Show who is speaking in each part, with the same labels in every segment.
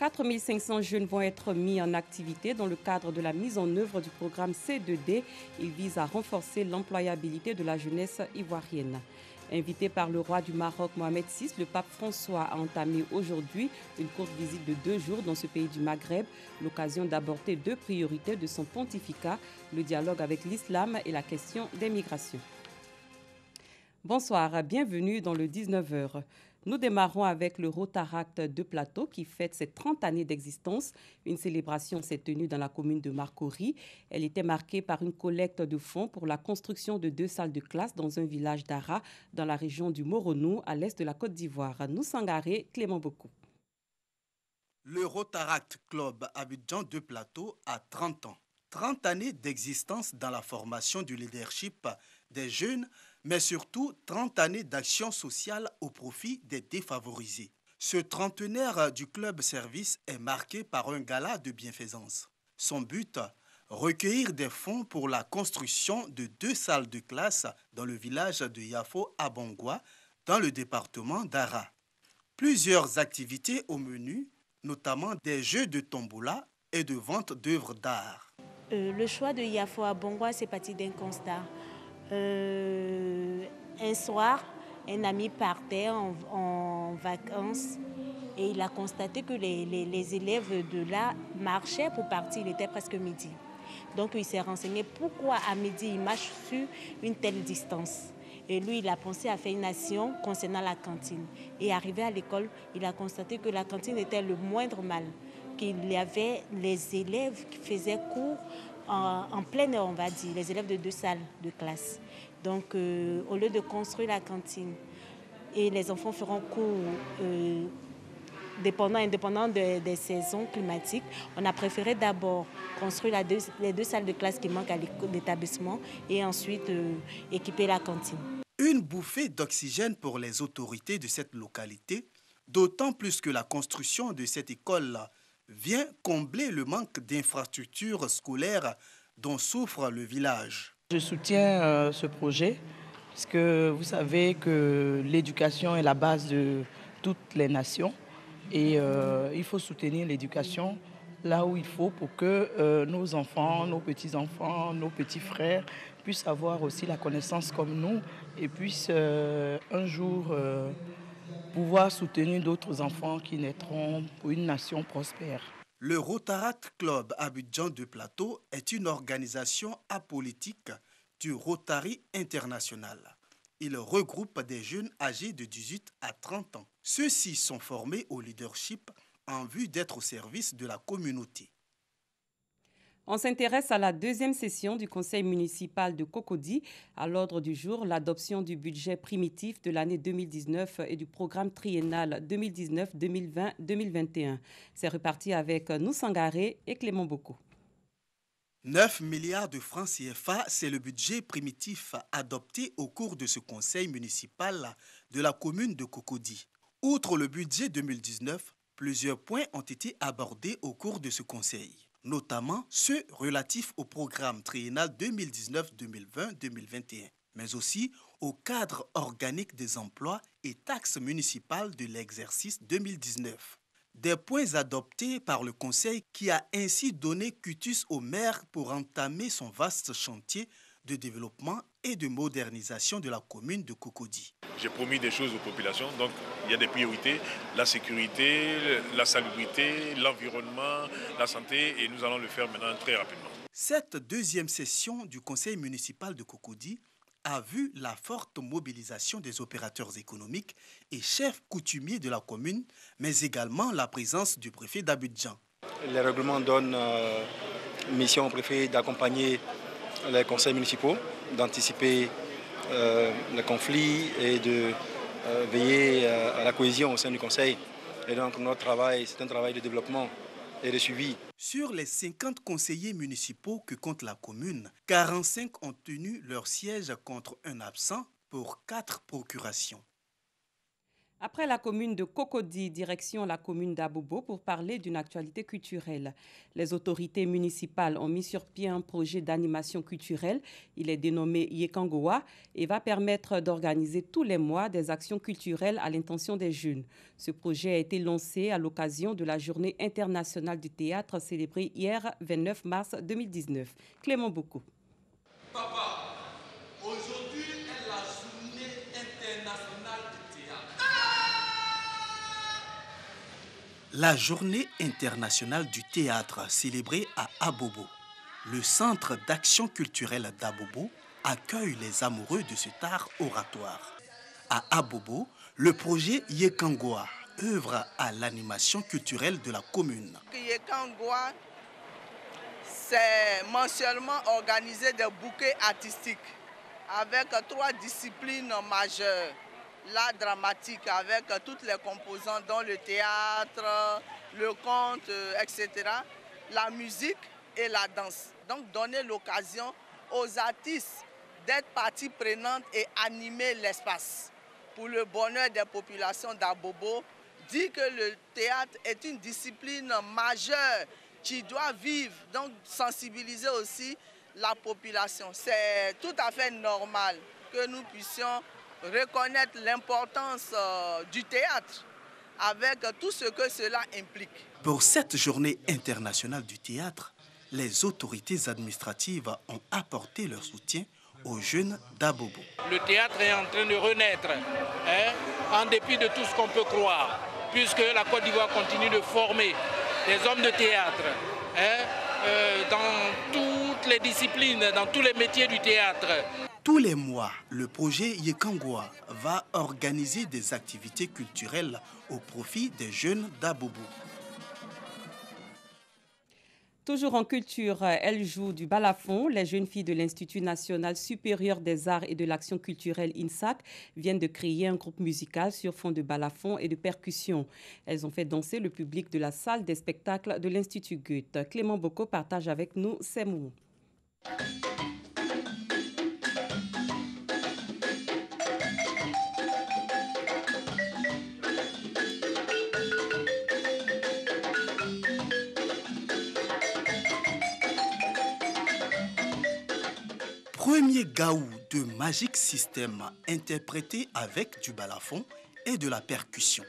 Speaker 1: 4 500 jeunes vont être mis en activité dans le cadre de la mise en œuvre du programme C2D. Il vise à renforcer l'employabilité de la jeunesse ivoirienne. Invité par le roi du Maroc Mohamed VI, le pape François a entamé aujourd'hui une courte visite de 2 jours dans ce pays du Maghreb, l'occasion d'aborder 2 priorités de son pontificat, le dialogue avec l'islam et la question des migrations. Bonsoir, bienvenue dans le 19h. Nous démarrons avec le Rotaract de Plateau qui fête ses 30 années d'existence. Une célébration s'est tenue dans la commune de Marcory. Elle était marquée par une collecte de fonds pour la construction de 2 salles de classe dans un village d'Ara, dans la région du Moronou, à l'est de la Côte d'Ivoire. Nous Sangaré, Clément Beaucoup.
Speaker 2: Le Rotaract Club Abidjan de Plateau a 30 ans. 30 années d'existence dans la formation du leadership des jeunes, mais surtout 30 années d'action sociale au profit des défavorisés. Ce trentenaire du club service est marqué par un gala de bienfaisance. Son but, recueillir des fonds pour la construction de 2 salles de classe dans le village de Yafo à Bongwa, dans le département d'Ara. Plusieurs activités au menu, notamment des jeux de tombola et de vente d'œuvres d'art.
Speaker 3: Le choix de Yafo à Bongwa, c'est parti d'un constat. Un soir, un ami partait en vacances et il a constaté que les élèves de là marchaient pour partir. Il était presque midi. Donc il s'est renseigné pourquoi à midi ils marchent sur une telle distance. Et lui, il a pensé à faire une action concernant la cantine. Et arrivé à l'école, il a constaté que la cantine était le moindre mal. Qu'il y avait les élèves qui faisaient cours en plein air, on va dire, les élèves de 2 salles de classe. Donc, au lieu de construire la cantine, et les enfants feront cours indépendant des saisons climatiques, on a préféré d'abord construire les 2 salles de classe qui manquent à l'établissement et ensuite équiper la cantine.
Speaker 2: Une bouffée d'oxygène pour les autorités de cette localité, d'autant plus que la construction de cette école vient combler le manque d'infrastructures scolaires dont souffre le village.
Speaker 4: Je soutiens ce projet parce que vous savez que l'éducation est la base de toutes les nations et il faut soutenir l'éducation là où il faut pour que nos enfants, nos petits-enfants, nos petits frères puissent avoir aussi la connaissance comme nous et puissent un jour pouvoir soutenir d'autres enfants qui naîtront pour une nation prospère.
Speaker 2: Le Rotaract Club Abidjan de Plateau est une organisation apolitique du Rotary International. Il regroupe des jeunes âgés de 18 à 30 ans. Ceux-ci sont formés au leadership en vue d'être au service de la communauté.
Speaker 1: On s'intéresse à la 2e session du conseil municipal de Cocody. À l'ordre du jour, l'adoption du budget primitif de l'année 2019 et du programme triennal 2019-2020-2021. C'est reparti avec nous Sangaré et Clément Beaucoup.
Speaker 2: 9 milliards de francs CFA, c'est le budget primitif adopté au cours de ce conseil municipal de la commune de Cocody. Outre le budget 2019, plusieurs points ont été abordés au cours de ce conseil, notamment ceux relatifs au programme triennal 2019-2020-2021, mais aussi au cadre organique des emplois et taxes municipales de l'exercice 2019. Des points adoptés par le Conseil qui a ainsi donné quitus au maire pour entamer son vaste chantier de développement et de modernisation de la commune de Cocody.
Speaker 5: J'ai promis des choses aux populations, donc il y a des priorités, la sécurité, la salubrité, l'environnement, la santé, et nous allons le faire maintenant très rapidement.
Speaker 2: Cette 2e session du conseil municipal de Cocody a vu la forte mobilisation des opérateurs économiques et chefs coutumiers de la commune, mais également la présence du préfet d'Abidjan.
Speaker 6: Le règlement donne mission au préfet d'accompagner les conseils municipaux, d'anticiper les conflits et de veiller à la cohésion au sein du conseil. Et donc notre travail, c'est un travail de développement et de suivi.
Speaker 2: Sur les 50 conseillers municipaux que compte la commune, 45 ont tenu leur siège contre un absent pour 4 procurations.
Speaker 1: Après la commune de Cocody, direction la commune d'Abobo pour parler d'une actualité culturelle. Les autorités municipales ont mis sur pied un projet d'animation culturelle. Il est dénommé Yekangoa et va permettre d'organiser tous les mois des actions culturelles à l'intention des jeunes. Ce projet a été lancé à l'occasion de la Journée internationale du théâtre célébrée hier 29 mars 2019. Clément Boko.
Speaker 7: Papa, aujourd'hui est la Journée internationale du théâtre.
Speaker 2: La Journée internationale du théâtre célébrée à Abobo. Le Centre d'action culturelle d'Abobo accueille les amoureux de cet art oratoire. À Abobo, le projet Yekangoa œuvre à l'animation culturelle de la commune.
Speaker 8: Yekangoa, c'est mensuellement organiser des bouquets artistiques avec 3 disciplines majeures. L'art dramatique avec toutes les composantes dont le théâtre, le conte, etc. La musique et la danse. Donc donner l'occasion aux artistes d'être partie prenante et animer l'espace. Pour le bonheur des populations d'Abobo, dit que le théâtre est une discipline majeure qui doit vivre, donc sensibiliser aussi la population. C'est tout à fait normal que nous puissions reconnaître l'importance du théâtre avec tout ce que cela implique.
Speaker 2: Pour cette journée internationale du théâtre, les autorités administratives ont apporté leur soutien aux jeunes d'Abobo.
Speaker 9: Le théâtre est en train de renaître, en dépit de tout ce qu'on peut croire, puisque la Côte d'Ivoire continue de former des hommes de théâtre dans toutes les disciplines, dans tous les métiers du théâtre.
Speaker 2: Tous les mois, le projet Yekangoa va organiser des activités culturelles au profit des jeunes d'Abobo.
Speaker 1: Toujours en culture, elle joue du balafon. Les jeunes filles de l'Institut national supérieur des arts et de l'action culturelle INSAC viennent de créer un groupe musical sur fond de balafon et de percussion. Elles ont fait danser le public de la salle des spectacles de l'Institut Goethe. Clément Boko partage avec nous ces mots.
Speaker 2: Premier gaou de Magic System interprété avec du balafon et de la percussion.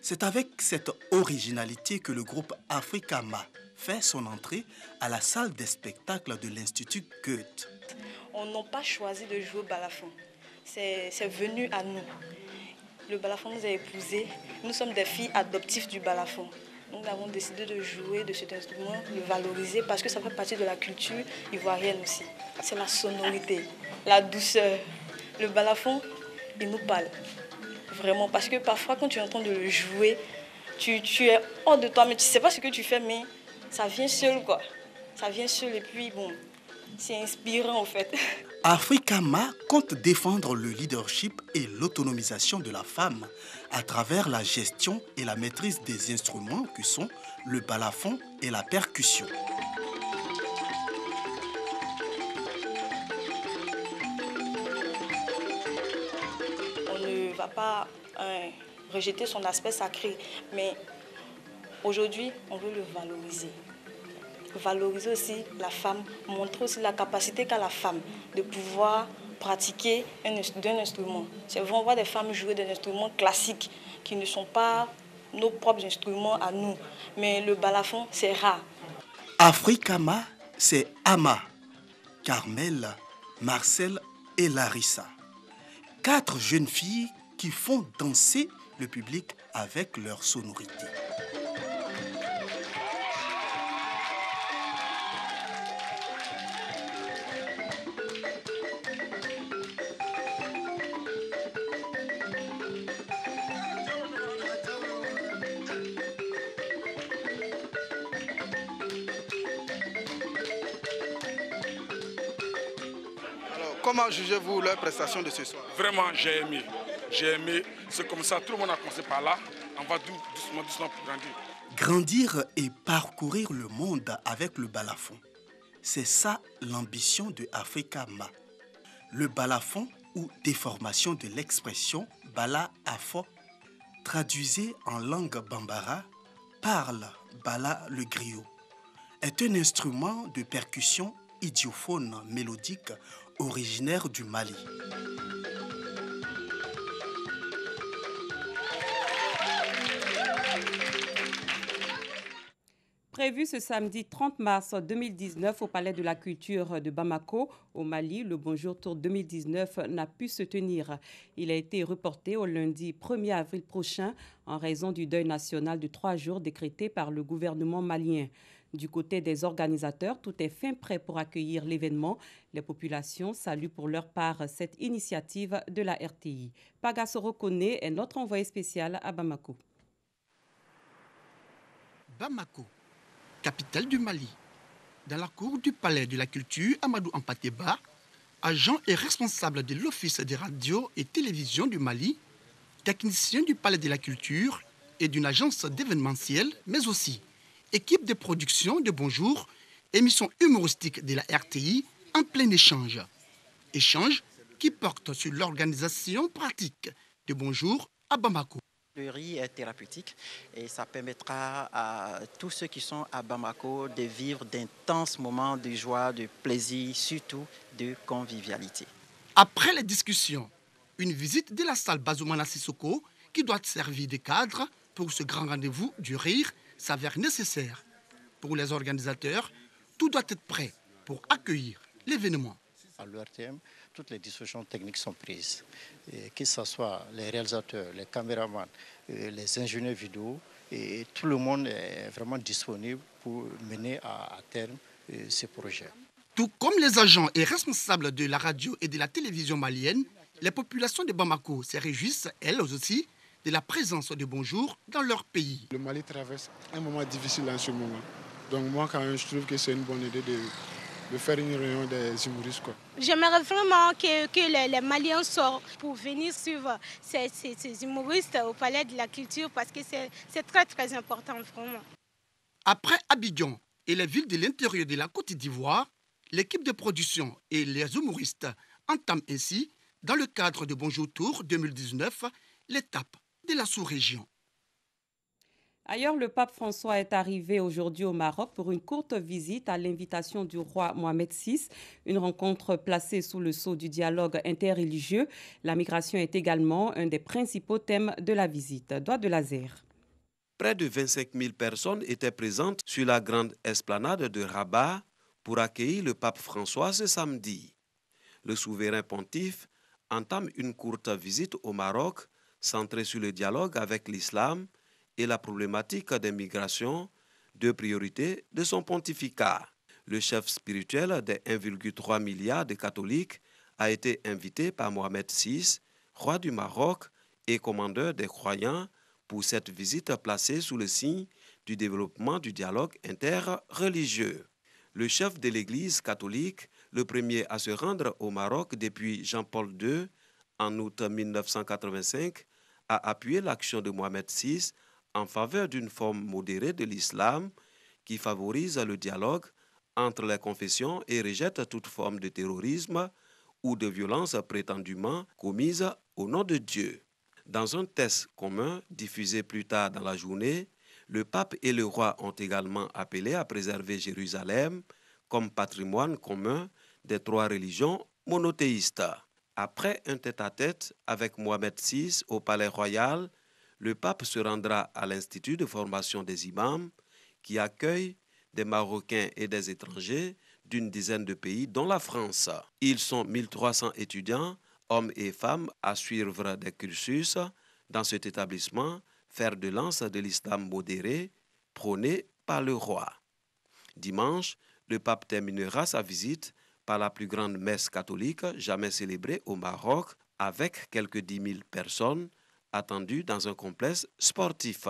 Speaker 2: C'est avec cette originalité que le groupe Africama fait son entrée à la salle des spectacles de l'Institut Goethe.
Speaker 10: On n'a pas choisi de jouer au balafon, c'est venu à nous. Le balafon nous a épousés, nous sommes des filles adoptives du balafon. Nous avons décidé de jouer de cet instrument, de le valoriser parce que ça fait partie de la culture ivoirienne aussi. C'est la sonorité, la douceur. Le balafon, il nous parle. Vraiment, parce que parfois quand tu es en train de le jouer, tu es hors de toi, mais tu ne sais pas ce que tu fais, mais ça vient seul quoi. Ça vient seul et puis bon, c'est inspirant en fait.
Speaker 2: Africama compte défendre le leadership et l'autonomisation de la femme à travers la gestion et la maîtrise des instruments que sont le balafon et la percussion.
Speaker 10: On ne va pas rejeter son aspect sacré, mais aujourd'hui, on veut le valoriser. Valoriser aussi la femme, montrer aussi la capacité qu'a la femme de pouvoir pratiquer d'un instrument. C'est vrai, on voit des femmes jouer des instruments classiques qui ne sont pas nos propres instruments à nous. Mais le balafon, c'est rare.
Speaker 2: Africama, c'est Ama, Carmel, Marcel et Larissa. 4 jeunes filles qui font danser le public avec leur sonorité.
Speaker 6: Comment jugez-vous leur prestation de ce soir?
Speaker 5: Vraiment, j'ai aimé. J'ai aimé. C'est comme ça, tout le monde a commencé par là. On va doucement pour grandir.
Speaker 2: Grandir et parcourir le monde avec le balafon. C'est ça l'ambition de Africama. Le balafon ou déformation de l'expression bala afo traduisez en langue bambara, parle Bala le griot, est un instrument de percussion idiophone mélodique originaire du Mali.
Speaker 1: Prévu ce samedi 30 mars 2019 au Palais de la Culture de Bamako, au Mali, le Bonjour Tour 2019 n'a pu se tenir. Il a été reporté au lundi 1er avril prochain en raison du deuil national de 3 jours décrété par le gouvernement malien. Du côté des organisateurs, tout est fin prêt pour accueillir l'événement. Les populations saluent pour leur part cette initiative de la RTI. Pagasoro Kone est notre envoyé spécial à Bamako.
Speaker 11: Bamako, capitale du Mali. Dans la cour du Palais de la Culture, Amadou Ampateba, agent et responsable de l'Office des radios et télévisions du Mali, technicien du Palais de la Culture et d'une agence d'événementiel, mais aussi équipe de production de Bonjour, émission humoristique de la RTI en plein échange. Échange qui porte sur l'organisation pratique de Bonjour à Bamako.
Speaker 12: Le riz est thérapeutique et ça permettra à tous ceux qui sont à Bamako de vivre d'intenses moments de joie, de plaisir, surtout de convivialité.
Speaker 11: Après les discussions, une visite de la salle Bazoumana Sissoko qui doit servir de cadre pour ce grand rendez-vous du rire s'avère nécessaire. Pour les organisateurs, tout doit être prêt pour accueillir l'événement.
Speaker 13: À l'URTM, toutes les dispositions techniques sont prises. Et que ce soit les réalisateurs, les caméramans, les ingénieurs vidéo, et tout le monde est vraiment disponible pour mener à terme ce projet.
Speaker 11: Tout comme les agents et responsables de la radio et de la télévision malienne, les populations de Bamako se réjouissent, elles aussi, de la présence de Bonjour dans leur pays.
Speaker 14: Le Mali traverse un moment difficile en ce moment. Donc moi, quand même, je trouve que c'est une bonne idée de faire une réunion des humoristes.
Speaker 15: J'aimerais vraiment que les Maliens sortent pour venir suivre ces humoristes au Palais de la Culture parce que c'est très très important vraiment.
Speaker 11: Après Abidjan et les villes de l'intérieur de la Côte d'Ivoire, l'équipe de production et les humoristes entament ainsi, dans le cadre de Bonjour Tour 2019, l'étape de la sous-région.
Speaker 1: Ailleurs, le pape François est arrivé aujourd'hui au Maroc pour une courte visite à l'invitation du roi Mohamed VI, une rencontre placée sous le sceau du dialogue interreligieux. La migration est également un des principaux thèmes de la visite. Doigt de laser.
Speaker 16: Près de 25 000 personnes étaient présentes sur la grande esplanade de Rabat pour accueillir le pape François ce samedi. Le souverain pontife entame une courte visite au Maroc centrée sur le dialogue avec l'islam et la problématique des migrations, deux priorités de son pontificat. Le chef spirituel des 1,3 milliard de catholiques a été invité par Mohamed VI, roi du Maroc et commandeur des croyants, pour cette visite placée sous le signe du développement du dialogue interreligieux. Le chef de l'Église catholique, le premier à se rendre au Maroc depuis Jean-Paul II en août 1985, a appuyé l'action de Mohamed VI en faveur d'une forme modérée de l'islam qui favorise le dialogue entre les confessions et rejette toute forme de terrorisme ou de violence prétendument commise au nom de Dieu. Dans un texte commun diffusé plus tard dans la journée, le pape et le roi ont également appelé à préserver Jérusalem comme patrimoine commun des trois religions monothéistes. Après un tête-à-tête avec Mohamed VI au Palais Royal, le pape se rendra à l'Institut de formation des imams qui accueille des Marocains et des étrangers d'une dizaine de pays, dont la France. Ils sont 1300 étudiants, hommes et femmes, à suivre des cursus dans cet établissement, fer de lance de l'islam modéré, prôné par le roi. Dimanche, le pape terminera sa visite par la plus grande messe catholique jamais célébrée au Maroc, avec quelques 10 000 personnes attendues dans un complexe sportif.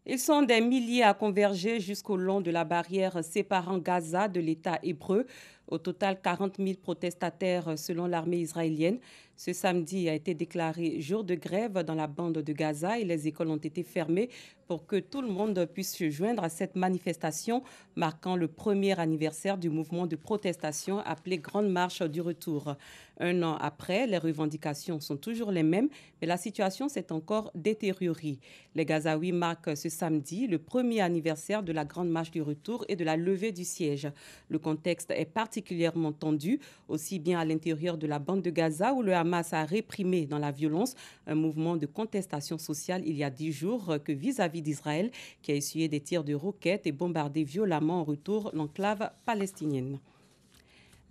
Speaker 1: Ils sont des milliers à converger jusqu'au long de la barrière séparant Gaza de l'État hébreu Au total, 40 000 protestataires selon l'armée israélienne. Ce samedi a été déclaré jour de grève dans la bande de Gaza et les écoles ont été fermées pour que tout le monde puisse se joindre à cette manifestation marquant le premier anniversaire du mouvement de protestation appelé Grande Marche du Retour. Un an après, les revendications sont toujours les mêmes, mais la situation s'est encore détériorée. Les Gazaouis marquent ce samedi le premier anniversaire de la Grande Marche du Retour et de la levée du siège. Le contexte est particulièrement tendu, aussi bien à l'intérieur de la bande de Gaza où le Hamas a réprimé dans la violence un mouvement de contestation sociale il y a 10 jours que vis-à-vis d'Israël qui a essuyé des tirs de roquettes et bombardé violemment en retour l'enclave palestinienne.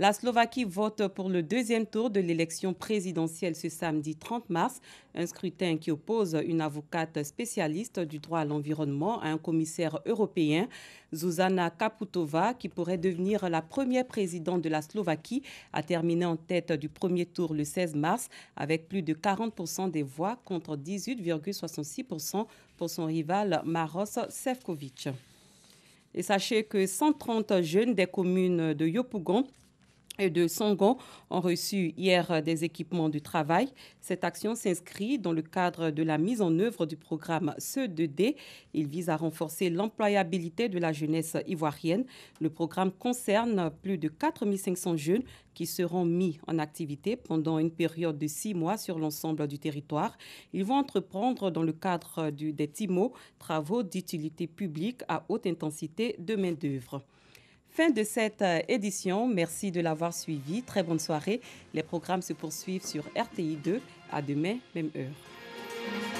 Speaker 1: La Slovaquie vote pour le deuxième tour de l'élection présidentielle ce samedi 30 mars, un scrutin qui oppose une avocate spécialiste du droit à l'environnement à un commissaire européen, Zuzana Kaputova, qui pourrait devenir la première présidente de la Slovaquie, a terminé en tête du premier tour le 16 mars avec plus de 40% des voix contre 18,66% pour son rival Maroš Šefčovič. Et sachez que 130 jeunes des communes de Yopougon et de Songon ont reçu hier des équipements de travail. Cette action s'inscrit dans le cadre de la mise en œuvre du programme CE2D. Il vise à renforcer l'employabilité de la jeunesse ivoirienne. Le programme concerne plus de 4500 jeunes qui seront mis en activité pendant une période de 6 mois sur l'ensemble du territoire. Ils vont entreprendre dans le cadre des TIMO, travaux d'utilité publique à haute intensité de main-d'œuvre. Fin de cette édition. Merci de l'avoir suivi. Très bonne soirée. Les programmes se poursuivent sur RTI 2. À demain, même heure.